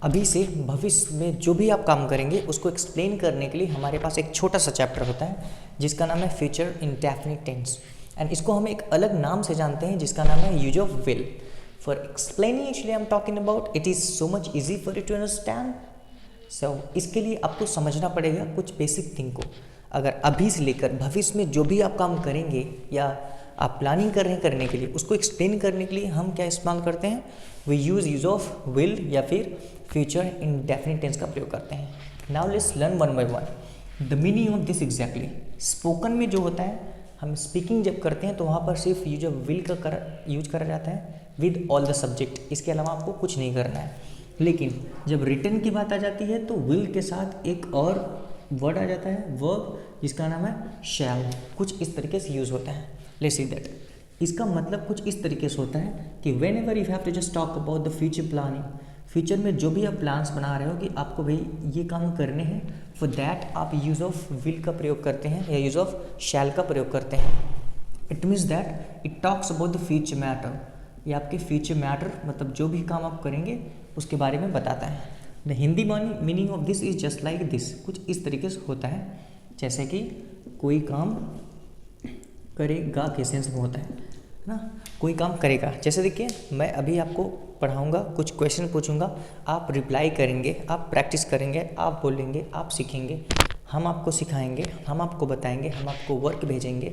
अभी से भविष्य में जो भी आप काम करेंगे उसको एक्सप्लेन करने के लिए हमारे पास एक छोटा सा चैप्टर होता है जिसका नाम है फ्यूचर इंडेफिनिट टेंस, एंड इसको हम एक अलग नाम से जानते हैं जिसका नाम है use of will. For explaining actually I am talking about it is so much easy for you to understand. So इसके लिए आपको समझना पड़ेगा कुछ बेसिक थिंग को. अगर अभी से लेकर भविष्य में जो भी आप काम करेंगे या आप प्लानिंग कर रहे हैं करने के लिए उसको एक्सप्लेन करने के लिए हम क्या इस्तेमाल करते हैं, वी यूज ऑफ विल या फिर फ्यूचर इंडेफिनिट टेंस का प्रयोग करते हैं. Now let's learn one by one the meaning of this exactly. Spoken में जो होता है, हम स्पीकिंग जब करते हैं तो वहाँ पर सिर्फ यूज ऑफ विल का यूज करा जाता है विद ऑल द सब्जेक्ट. इसके अलावा आपको कुछ नहीं करना है. लेकिन जब रिटर्न की बात आ जाती है तो विल के साथ एक और वर्ड आ जाता है, वर्ब, जिसका नाम है शैल. कुछ इस तरीके से यूज़ होता है. Let's see that. इसका मतलब कुछ इस तरीके से होता है कि whenever you have to just talk about the future planning, future में जो भी आप प्लान्स बना रहे हो कि आपको भाई ये काम करने हैं, फॉर दैट आप यूज़ ऑफ विल का प्रयोग करते हैं या यूज़ ऑफ शैल का प्रयोग करते हैं. It means that it talks about the future matter. ये आपके फ्यूचर मैटर मतलब जो भी काम आप करेंगे उसके बारे में बताता है. The Hindi meaning of this is just like this. कुछ इस तरीके से होता है जैसे कि कोई काम करेगा के सेंस में होता है ना, कोई काम करेगा. जैसे देखिए मैं अभी आपको पढ़ाऊंगा, कुछ क्वेश्चन पूछूंगा, आप रिप्लाई करेंगे, आप प्रैक्टिस करेंगे, आप बोलेंगे, आप सीखेंगे, हम आपको सिखाएंगे, हम आपको बताएंगे, हम आपको वर्क भेजेंगे.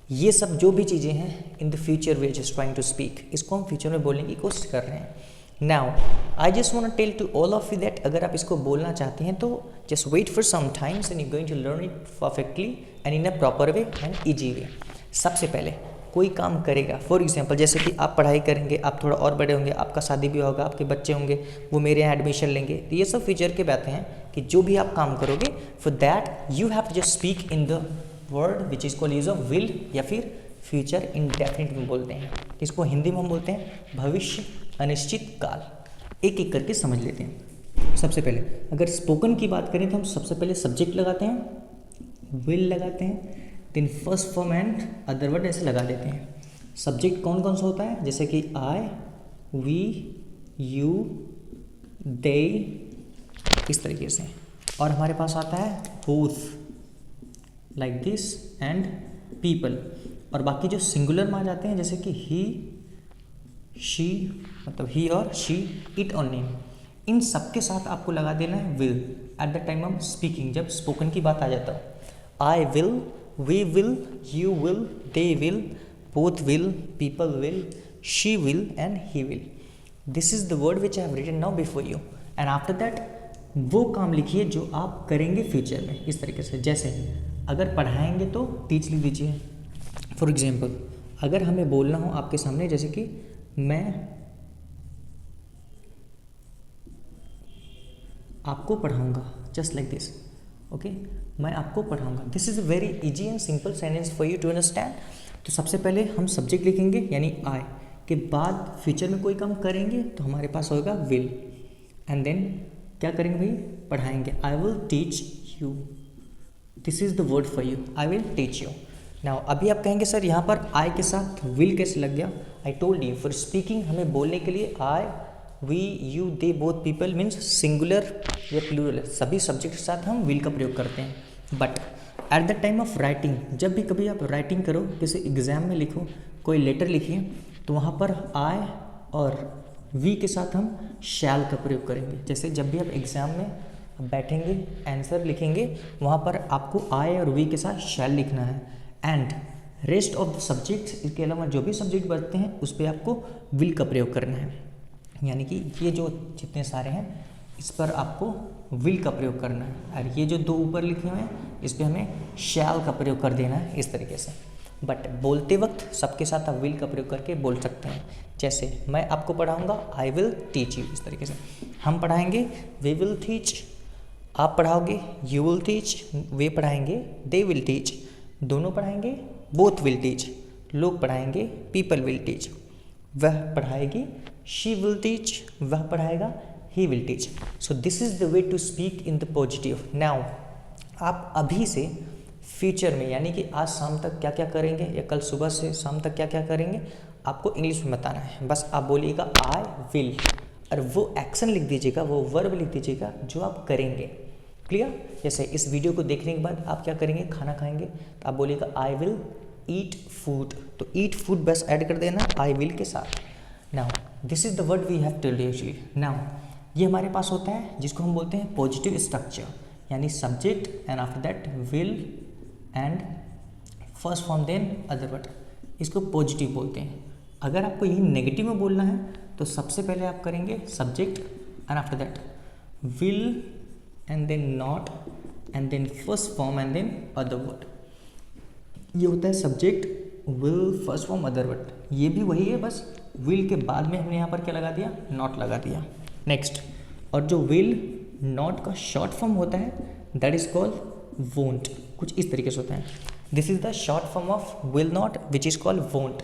ये सब जो भी चीज़ें हैं in the future we just trying to speak, इसको हम फ्यूचर में बोलने की कोशिश कर रहे हैं. Now I just want to tell to all of you that अगर आप इसको बोलना चाहते हैं तो just wait for some times and you going to learn it perfectly and in a proper way and easy way. सबसे पहले कोई काम करेगा, फॉर एग्जाम्पल जैसे कि आप पढ़ाई करेंगे, आप थोड़ा और बड़े होंगे, आपका शादी भी होगा, आपके बच्चे होंगे, वो मेरे यहाँ एडमिशन लेंगे, तो ये सब फ्यूचर के बातें हैं कि जो भी आप काम करोगे for that you have to just speak in the word which is called use of will या फिर फ्यूचर इंडेफिनिट में बोलते हैं. इसको हिंदी में हम बोलते हैं भविष्य अनिश्चित काल. एक एक करके समझ लेते हैं. सबसे पहले अगर स्पोकन की बात करें तो हम सबसे पहले सब्जेक्ट लगाते हैं, विल लगाते हैं, then first form and other word ऐसे लगा देते हैं. सब्जेक्ट कौन कौन सा होता है जैसे कि आई, वी, यू, दे, इस तरीके से. और हमारे पास आता है both like this and people. और बाकी जो सिंगुलर में आ जाते हैं जैसे कि ही, शी मतलब ही और शी, इट और नेम, इन सब के साथ आपको लगा देना है will eight the time of speaking. जब स्पोकन की बात आ जाता है I will, we will, you will, they will, both will, people will, she will and he will. This is the word which I have written now before you. And after that वो काम लिखिए जो आप करेंगे future में. इस तरीके से जैसे अगर पढ़ाएंगे तो टीच लिख दीजिए. फॉर एग्जाम्पल अगर हमें बोलना हो आपके सामने जैसे कि मैं आपको पढ़ाऊँगा, जस्ट लाइक दिस. ओके मैं आपको पढ़ाऊंगा. This is a very easy and simple sentence for you to understand. तो सबसे पहले हम सब्जेक्ट लिखेंगे यानी आई के बाद फ्यूचर में कोई काम करेंगे तो हमारे पास होगा विल एंड देन क्या करेंगे भाई, पढ़ाएंगे. आई will teach you, this is the word for you, I will teach you. Now अभी आप कहेंगे सर यहाँ पर आई के साथ विल कैसे लग गया. I told you for speaking हमें बोलने के लिए I, we, you, they, both, people means singular या प्लूरल सभी सब्जेक्ट के साथ हम विल का प्रयोग करते हैं. But at the time of writing जब भी कभी आप राइटिंग करो, किसी एग्जाम में लिखो, कोई लेटर लिखिए, तो वहाँ पर आई और वी के साथ हम शैल का प्रयोग करेंगे. जैसे जब भी आप एग्ज़ाम में बैठेंगे आंसर लिखेंगे वहाँ पर आपको आई और वी के साथ शैल लिखना है. And rest of the subjects, इसके अलावा जो भी सब्जेक्ट बचते हैं उस पर आपको विल का प्रयोग करना है. यानी कि ये जो जितने सारे हैं इस पर आपको विल का प्रयोग करना है. और ये जो दो ऊपर लिखे हुए हैं इस पर हमें शैल का प्रयोग कर देना है इस तरीके से. बट बोलते वक्त सबके साथ आप विल का प्रयोग करके बोल सकते हैं. जैसे मैं आपको पढ़ाऊंगा आई विल टीच यू, इस तरीके से. हम पढ़ाएंगे वी विल टीच, आप पढ़ाओगे यू विल टीच, वे पढ़ाएंगे दे विल टीच, दोनों पढ़ाएंगे बोथ विल टीच, लोग पढ़ाएंगे पीपल विल टीच, वह पढ़ाएगी शी विल टीच, वह पढ़ाएगा he will teach. So this is the way to speak in the positive. Now आप अभी से फ्यूचर में यानी कि आज शाम तक क्या क्या करेंगे या कल सुबह से शाम तक क्या क्या करेंगे आपको इंग्लिश में बताना है. बस आप बोलिएगा आई विल, और वो एक्शन लिख दीजिएगा, वो वर्ब लिख दीजिएगा जो आप करेंगे। क्लियर? जैसे इस वीडियो को देखने के बाद आप क्या करेंगे, खाना खाएंगे, तो आप बोलिएगा आई विल ईट फूड, तो ईट फूड बस ऐड कर देना आई विल के साथ। Now this is the word we have telled actually. Now ये हमारे पास होता है जिसको हम बोलते हैं पॉजिटिव स्ट्रक्चर, यानी subject and after that will and first form then other word, इसको पॉजिटिव बोलते हैं। अगर आपको यही नेगेटिव में बोलना है तो सबसे पहले आप करेंगे subject and after that will and then not and then first form and then other word. ये होता है subject, will, first form, other word. ये भी वही है, बस विल के बाद में हमने यहाँ पर क्या लगा दिया, नॉट लगा दिया। नेक्स्ट, और जो विल नॉट का शॉर्ट फॉर्म होता है दैट इज कॉल्ड वोंट, कुछ इस तरीके से होता है। This is the short form of will not which is called won't.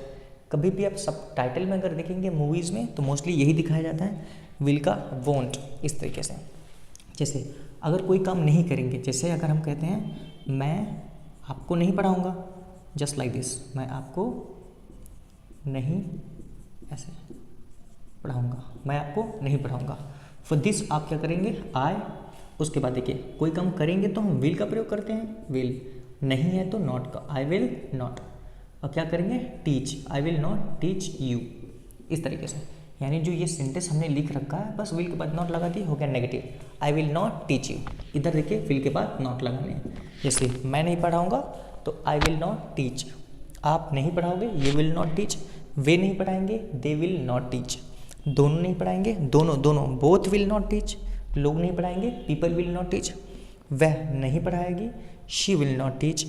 कभी भी आप सब टाइटल में अगर देखेंगे मूवीज़ में तो मोस्टली यही दिखाया जाता है, विल का वोंट, इस तरीके से। जैसे अगर कोई काम नहीं करेंगे, जैसे अगर हम कहते हैं मैं आपको नहीं पढ़ाऊँगा, जस्ट लाइक दिस, मैं आपको नहीं ऐसे पढ़ाऊँगा, मैं आपको नहीं पढ़ाऊँगा। फॉर दिस आप क्या करेंगे, आई, उसके बाद देखिए कोई काम करेंगे तो हम विल का प्रयोग करते हैं, विल, नहीं है तो नॉट का, आई विल नॉट, और क्या करेंगे, teach, I will not teach you, इस तरीके से। यानी जो ये सेंटेंस हमने लिख रखा है बस विल के बाद नॉट लगा दी, हो गया negative, I will not teach you. इधर देखिए विल के बाद नॉट लगाने हैं, जैसे मैं नहीं पढ़ाऊँगा तो आई विल नॉट टीच, आप नहीं पढ़ाओगे, यू विल नॉट टीच, वे नहीं पढ़ाएंगे, दे विल नॉट टीच, दोनों नहीं पढ़ाएंगे, दोनों बोथ विल नॉट टीच, लोग नहीं पढ़ाएंगे, पीपल विल नॉट टीच, वह नहीं पढ़ाएगी, शी विल नॉट टीच,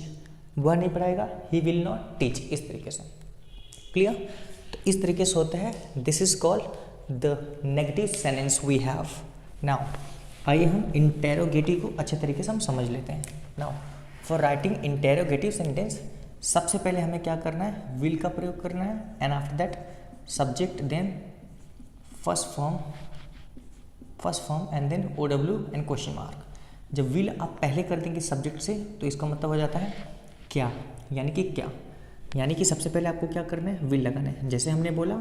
वह नहीं पढ़ाएगा, ही विल नॉट टीच, इस तरीके से। क्लियर? तो इस तरीके से होता है, this is called the negative sentence we have. Now आइए हम इंटेरोगेटिव को अच्छे तरीके से हम समझ लेते हैं। Now for writing interrogative sentence सबसे पहले हमें क्या करना है, विल का प्रयोग करना है, and after that subject, then first form and then OW and question mark. जब विल आप पहले कर देंगे सब्जेक्ट से तो इसका मतलब हो जाता है क्या, यानी कि क्या, यानी कि सबसे पहले आपको क्या करना है, विल लगाना है। जैसे हमने बोला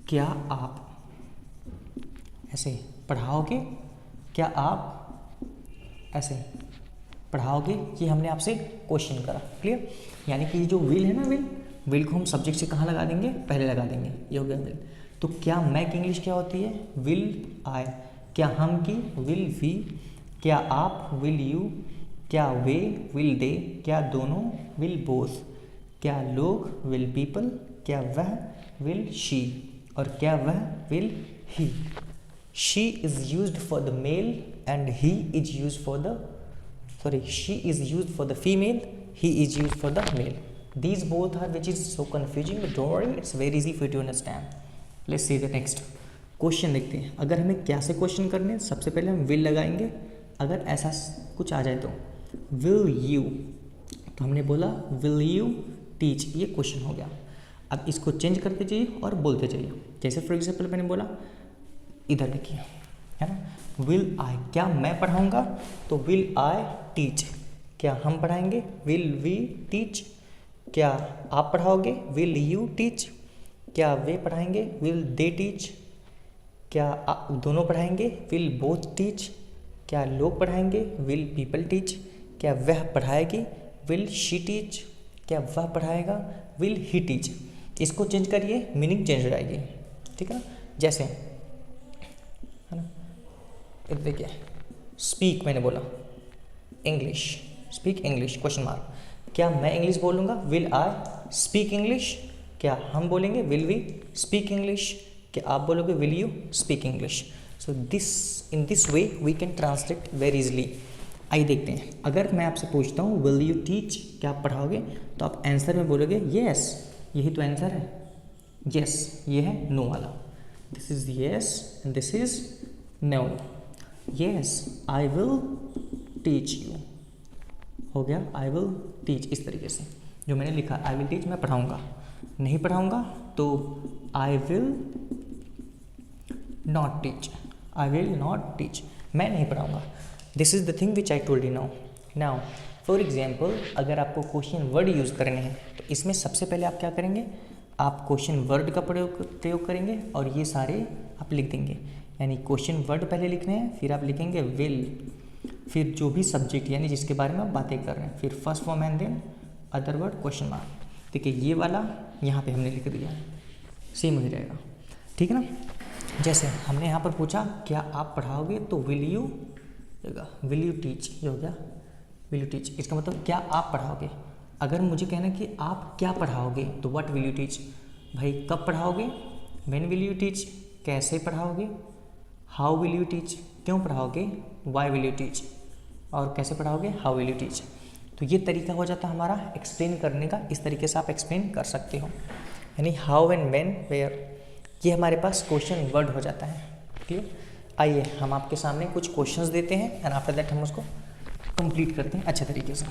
क्या आप ऐसे पढ़ाओगे, क्या आप ऐसे पढ़ाओगे, ये हमने आपसे क्वेश्चन करा। क्लियर? यानी कि जो विल है ना, विल को हम सब्जेक्ट से कहाँ लगा देंगे, पहले लगा देंगे, ये हो गया विल। तो क्या मैं की इंग्लिश क्या होती है, विल आई, क्या हम की विल वी, क्या आप विल यू, क्या वे विल दे, क्या दोनों विल बोथ, क्या लोग विल पीपल, क्या वह विल शी, और क्या वह will he. She is used for the male and he is used for the she is used for the female, he is used for the male. These both are, which is so confusing, but don't worry, it's very easy for you to understand. Let's see the next question देखते हैं। अगर हमें क्या से question करने हैं, सबसे पहले हम विल लगाएंगे। अगर ऐसा कुछ आ जाए तो विल यू, तो हमने बोला विल यू टीच, ये क्वेश्चन हो गया। अब इसको चेंज करते जाइए और बोलते जाइए। जैसे फॉर एग्जाम्पल मैंने बोला, इधर देखिए, है ना, विल आई, क्या मैं पढ़ाऊँगा, तो विल आई टीच, क्या हम पढ़ाएंगे, विल वी टीच, क्या आप पढ़ाओगे, विल यू टीच, क्या वे पढ़ाएंगे, विल दे टीच, क्या दोनों पढ़ाएंगे, विल बोथ टीच, क्या लोग पढ़ाएंगे, विल पीपल टीच, क्या वह पढ़ाएगी, विल शी टीच, क्या वह पढ़ाएगा, विल ही टीच। इसको चेंज करिए, मीनिंग चेंज हो जाएगी, ठीक है ना। जैसे है ना, इधर देखिए, स्पीक मैंने बोला English, speak English question mark, क्या मैं इंग्लिश बोलूँगा, विल आई स्पीक इंग्लिश, क्या हम बोलेंगे, विल वी स्पीक इंग्लिश, क्या आप बोलोगे, will you speak English. So in this way we can translate very easily. आइए देखते हैं, अगर मैं आपसे पूछता हूँ विल यू टीच, क्या आप पढ़ाओगे, तो आप आंसर में बोलोगे येस, यही तो आंसर है, येस, ये है नो वाला, this is yes and this is no. Yes I will teach you, हो गया आई विल टीच, इस तरीके से जो मैंने लिखा आई विल टीच, मैं पढ़ाऊँगा, नहीं पढ़ाऊँगा तो I will not teach, I will not teach, मैं नहीं पढ़ाऊँगा। This is the thing which I told you now for example, अगर आपको क्वेश्चन वर्ड यूज़ करने हैं तो इसमें सबसे पहले आप क्या करेंगे, आप क्वेश्चन वर्ड का प्रयोग करेंगे और ये सारे आप लिख देंगे। यानी क्वेश्चन वर्ड पहले लिखने हैं, फिर आप लिखेंगे विल, फिर जो भी सब्जेक्ट यानी जिसके बारे में आप बातें कर रहे हैं, फिर first form and then other word question mark. देखिए ये वाला यहाँ पे हमने लिख दिया, सेम ही रहेगा, ठीक है ना। जैसे हमने यहाँ पर पूछा क्या आप पढ़ाओगे, तो विल यू टीच, ये हो गया विल यू टीच। इसका मतलब क्या आप पढ़ाओगे। अगर मुझे कहना कि आप क्या पढ़ाओगे, तो व्हाट विल यू टीच, भाई कब पढ़ाओगे, व्हेन विल यू टीच, कैसे पढ़ाओगे, हाउ विल यू टीच, क्यों पढ़ाओगे, व्हाई विल यू टीच, और कैसे पढ़ाओगे, हाउ विल यू टीच। तो ये तरीका हो जाता है हमारा एक्सप्लेन करने का। इस तरीके से आप एक्सप्लेन कर सकते हो, यानी हाउ एंड व्हेन वेयर, ये हमारे पास क्वेश्चन वर्ड हो जाता है। क्लियर। आइए हम आपके सामने कुछ क्वेश्चंस देते हैं एंड आफ्टर दैट हम उसको कंप्लीट करते हैं अच्छे तरीके से।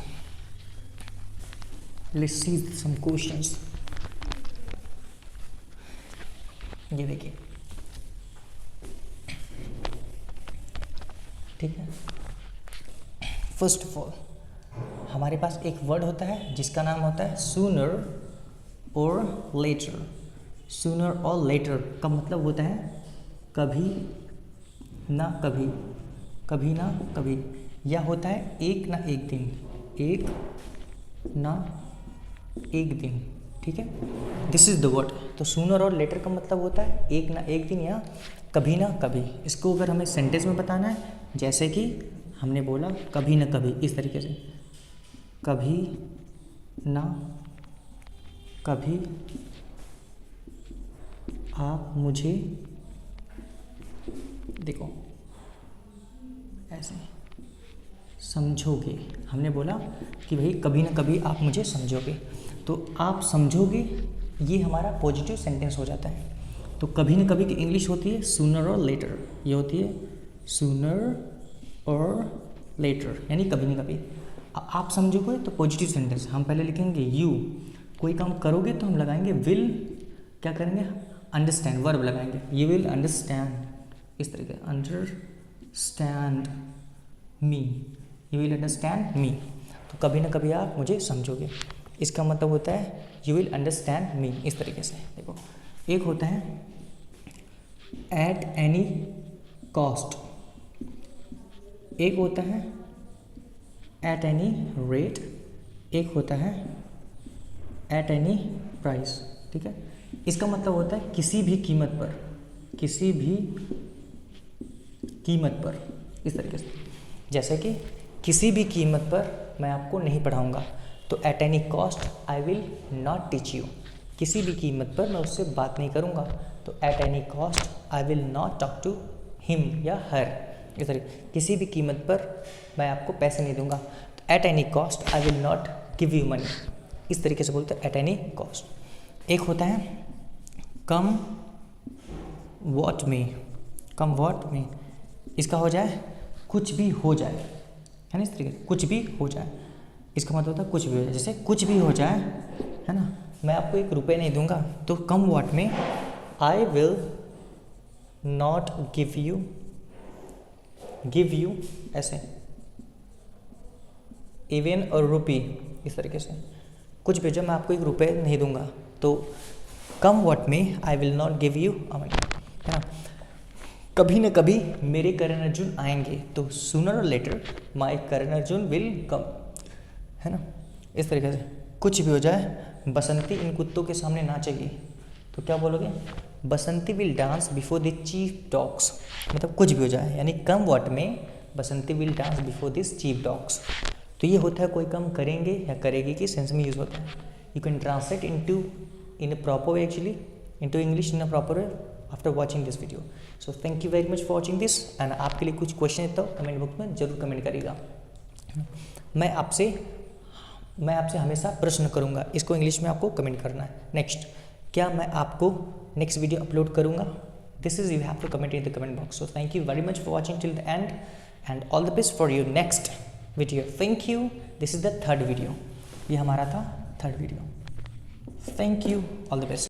Let's see some questions. ये देखिए, ठीक है। फर्स्ट ऑफ ऑल हमारे पास एक वर्ड होता है जिसका नाम होता है सूनर और लेटर। सूनर और लेटर का मतलब होता है कभी ना कभी, कभी ना कभी, या होता है एक ना एक दिन, एक ना एक दिन, ठीक है। This is the word. तो सूनर और लेटर का मतलब होता है एक ना एक दिन या कभी ना कभी। इसको अगर हमें सेंटेंस में बताना है, जैसे कि हमने बोला कभी ना कभी, इस तरीके से कभी ना कभी आप मुझे, देखो ऐसे समझोगे। हमने बोला कि भाई कभी ना कभी आप मुझे समझोगे, तो आप समझोगे ये हमारा पॉजिटिव सेंटेंस हो जाता है। तो कभी ना कभी की इंग्लिश होती है सूनर और लेटर, ये होती है सूनर और लेटर, यानी कभी ना कभी। आप समझोगे तो पॉजिटिव सेंटेंस हम पहले लिखेंगे यू, कोई काम करोगे तो हम लगाएंगे विल, क्या करेंगे अंडरस्टैंड, वर्ब लगाएंगे, यू विल अंडरस्टैंड, इस तरीके understand me, you will understand me. तो कभी ना कभी आप मुझे समझोगे, इसका मतलब होता है यू विल अंडरस्टैंड मी, इस तरीके से। देखो एक होता है एट एनी कॉस्ट, एक होता है एट एनी रेट, एक होता है एट एनी प्राइस, ठीक है। इसका मतलब होता है किसी भी कीमत पर, किसी भी कीमत पर, इस तरीके से। जैसे कि किसी भी कीमत पर मैं आपको नहीं पढ़ाऊंगा, तो at any cost I will not teach you, किसी भी कीमत पर मैं उससे बात नहीं करूंगा, तो at any cost I will not talk to him या हर, इस तरीके। किसी भी कीमत पर मैं आपको पैसे नहीं दूंगा, तो at any cost I will not give you money, इस तरीके से बोलते हैं एट एनी कॉस्ट। एक होता है कम वॉट में, कम वॉट में, इसका हो जाए कुछ भी हो जाए, है ना, इस तरीके से कुछ भी हो जाए, इसका मतलब होता है कुछ भी हो जाए। जैसे कुछ भी हो जाए, है ना, मैं आपको 1 रुपये नहीं दूंगा, तो कम वॉट में आई विल नॉट गिव यू ऐसे इवन अ रुपी, इस तरीके से कुछ भी हो जाए मैं आपको 1 रुपये नहीं दूंगा, तो कम वॉट में आई will not give you a money, है ना। कभी न कभी मेरे करण अर्जुन आएंगे, तो सूनर और later my Karan Arjun will come, है ना, इस तरीके से। कुछ भी हो जाए बसंती इन कुत्तों के सामने नाचेगी, तो क्या बोलोगे Basanti will dance before the chief dogs, मतलब कुछ भी हो जाए, यानी कम वॉट में Basanti will dance before this chief dogs. तो ये होता है कोई काम करेंगे या करेगी की सेंस में यूज़ होता है। You can translate in a proper way, actually into English in a proper way after watching this video. So thank you very much for watching this, and आपके लिए कुछ क्वेश्चन है तो कमेंट बॉक्स में जरूर comment करिएगा। मैं आपसे हमेशा प्रश्न करूंगा, इसको इंग्लिश में आपको कमेंट करना है। नेक्स्ट, क्या मैं आपको नेक्स्ट वीडियो अपलोड करूंगा, this is you have to comment in the comment box. So thank you very much for watching till the end, and all the best for your next video. Thank you. This is the 3rd video, ये हमारा था 3rd video. Thank you, all the best.